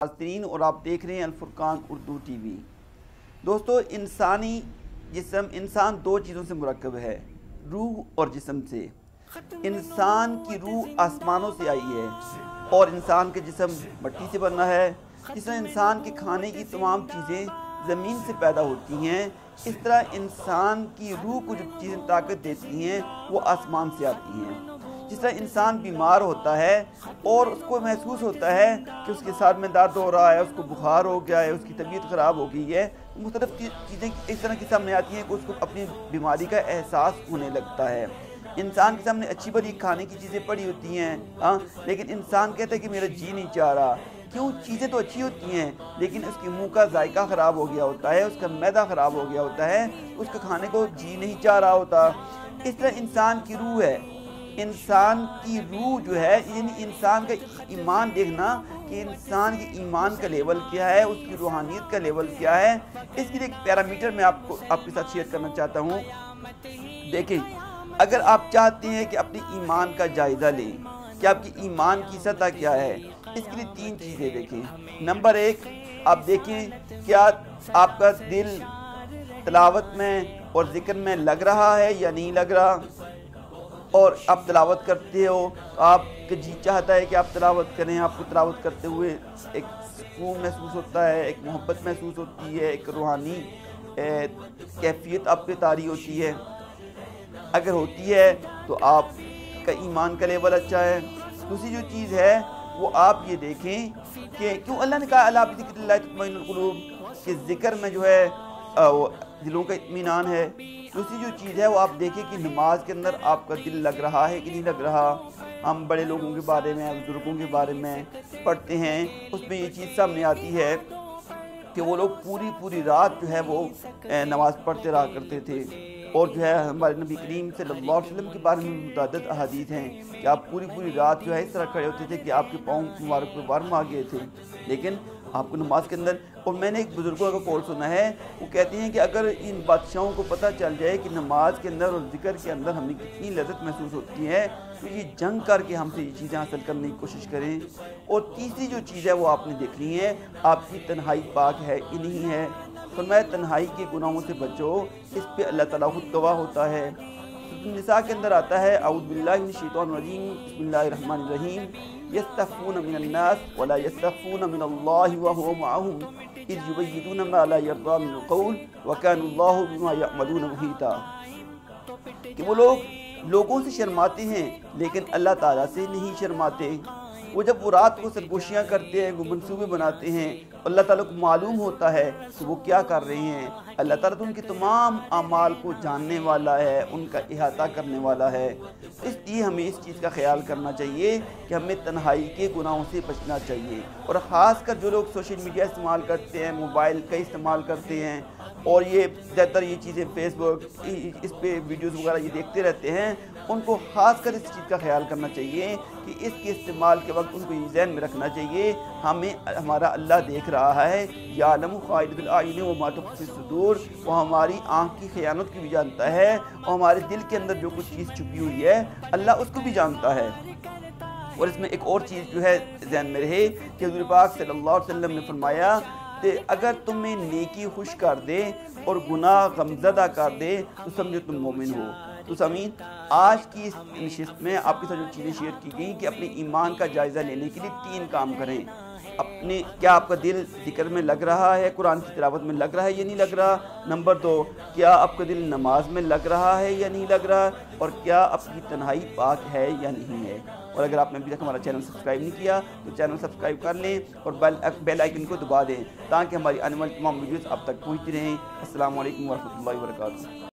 नाज़रीन और आप देख रहे हैं अल-फुरक़ान उर्दू टीवी। दोस्तों, इंसानी जिस्म इंसान दो चीज़ों से मुरक्कब है, रूह और जिस्म से। इंसान की रूह आसमानों से आई है और इंसान के जिस्म मिट्टी से बना है। जिस तरह इंसान के खाने की तमाम चीज़ें ज़मीन से पैदा होती हैं, इस तरह इंसान की रूह को जो चीज़ें ताकत देती हैं वो आसमान से आती हैं। जिस तरह इंसान बीमार होता है और उसको महसूस होता है कि उसके साथ में दर्द हो रहा है, उसको बुखार हो गया है, उसकी तबीयत ख़राब हो गई है, मुख्तलिफ़ चीज़ें इस तरह के सामने आती हैं कि उसको अपनी बीमारी का एहसास होने लगता है। इंसान के सामने अच्छी भली खाने की चीज़ें पड़ी होती हैं, लेकिन इंसान कहता है कि मेरा जी नहीं चाह रहा। क्यों? चीज़ें तो अच्छी होती हैं, लेकिन उसके मुंह का जायका ख़राब हो गया होता है, उसका मैदा ख़राब हो गया होता है, उसका खाने को जी नहीं चाह रहा होता। इस तरह इंसान की रूह है। इंसान की रूह जो है, यानी इंसान का ईमान देखना कि इंसान के ईमान का लेवल क्या है, उसकी रूहानियत का लेवल क्या है, इसके लिए एक पैरामीटर मैं आपके साथ शेयर करना चाहता हूँ। देखें, अगर आप चाहते हैं कि अपने ईमान का जायज़ा लें कि आपकी ईमान की सतह क्या है, इसके लिए तीन चीज़ें देखें। नंबर एक, आप देखें क्या आपका दिल तिलावत में और ज़िक्र में लग रहा है या नहीं लग रहा। और आप तिलावत करते हो तो आपका जी चाहता है कि आप तिलावत करें, आपको तिलावत करते हुए एक सुकून महसूस होता है, एक मोहब्बत महसूस होती है, एक रूहानी कैफियत आप पे तारी होती है। अगर होती है तो आपका ईमान का लेवल अच्छा है। दूसरी जो चीज़ है वो आप ये देखें कि क्यों अल्लाह ने कहा अला बिज़िक्रिल्लाहि तत्मइन्नुल क़ुलूब, कि ज़िक्र में जो है वो दिलों का इत्मीनान है। दूसरी जो चीज़ है वो आप देखें कि नमाज के अंदर आपका दिल लग रहा है कि नहीं लग रहा। हम बड़े लोगों के बारे में, बुजुर्गों के बारे में पढ़ते हैं, उसमें ये चीज़ सामने आती है कि वो लोग पूरी रात जो है वो नमाज़ पढ़ते रहा करते थे। और जो है हमारे नबी करीम सल्लल्लाहु अलैहि वसल्लम के बारे में मुतअद्दिद अहादीस हैं कि आप पूरी रात जो है इस तरह खड़े होते थे कि आपके पाँव मुबारक पे वर्म आ गए थे। लेकिन आपको नमाज के अंदर, और मैंने एक बुज़ुर्गों का कौल सुना है, वो कहते हैं कि अगर इन बादशाहों को पता चल जाए कि नमाज के अंदर और ज़िक्र के अंदर हमें कितनी लज़्ज़त महसूस होती है, तो ये जंग करके हमसे ये चीज़ें हासिल करने की कोशिश करें। और तीसरी जो चीज़ है वो आपने देखनी है, आपकी तन्हाई पाक है कि नहीं है। फरमाया तन्हाई के गुनाहों से बचो, इस पे अल्लाह ताला खुद गवाह होता है। निसा के अंदर आता है अऊज़ु बिल्लाहि मिनश शैतानिर रजीम, बिस्मिल्लाहिर रहमानिर रहीम, यस्तख़फ़ून मिनन्नास वला यस्तख़फ़ून मिनल्लाहि व हुवा मअहुम इज़ युबय्यितूना मा ला यर्दा मिनल क़ौल व कानल्लाहु बिमा यअमलून मुहीता। कि वो लोग लोगों से शर्माते हैं लेकिन अल्लाह ताला से नहीं शर्माते। वो जब वो रात को सरगोशियाँ करते हैं, वो मंसूबे बनाते हैं, अल्लाह ताला को मालूम होता है कि वो क्या कर रहे हैं। अल्लाह ताला तो उनके तमाम अमाल को जानने वाला है, उनका इहाता करने वाला है। इसलिए हमें इस चीज़ का ख्याल करना चाहिए कि हमें तन्हाई के गुनाहों से बचना चाहिए। और ख़ासकर जो लोग सोशल मीडिया इस्तेमाल करते हैं, मोबाइल का इस्तेमाल करते हैं और ये ज़्यादातर ये चीज़ें फेसबुक इस पे वीडियोस वगैरह ये देखते रहते हैं, उनको ख़ासकर इस चीज़ का ख्याल करना चाहिए कि इसके इस्तेमाल के वक्त उनको ये ज़हन में रखना चाहिए हमें हमारा अल्लाह देख रहा है। यालमु ख़ाइनतुल अयुन व मा तुख़फ़ी सुदूर, वो हमारी आँख की ख़यानत की भी जानता है और हमारे दिल के अंदर जो कुछ चीज़ छुपी हुई है अल्लाह उसको भी जानता है। और इसमें एक और चीज़ जो है ज़हन में रहे कि हुज़ूर पाक सल्लल्लाहु अलैहि वसल्लम ने फरमाया कि अगर तुम्हें नेकी खुश कर दे और गुनाह गमज़दा कर दे तो समझो तुम मोमिन हो। तो सामीन, आज की इस नशिस्त में आपके साथ जो चीज़ें शेयर की गई कि अपने ईमान का जायज़ा लेने के लिए तीन काम करें। अपने क्या आपका दिल ज़िक्र में लग रहा है, कुरान की तिलावत में लग रहा है या नहीं लग रहा। नंबर दो, क्या आपका दिल नमाज में लग रहा है या नहीं लग रहा। और क्या आपकी तन्हाई पाक है या नहीं है। और अगर आपने अभी तक हमारा चैनल सब्सक्राइब नहीं किया तो चैनल सब्सक्राइब कर लें और बेल आइकन को दबा दें ताकि हमारी आने वाली तमाम वीडियोज़ आप तक पहुँचती रहें। अस्सलामु अलैकुम व रहमतुल्लाहि व बरकातुहू।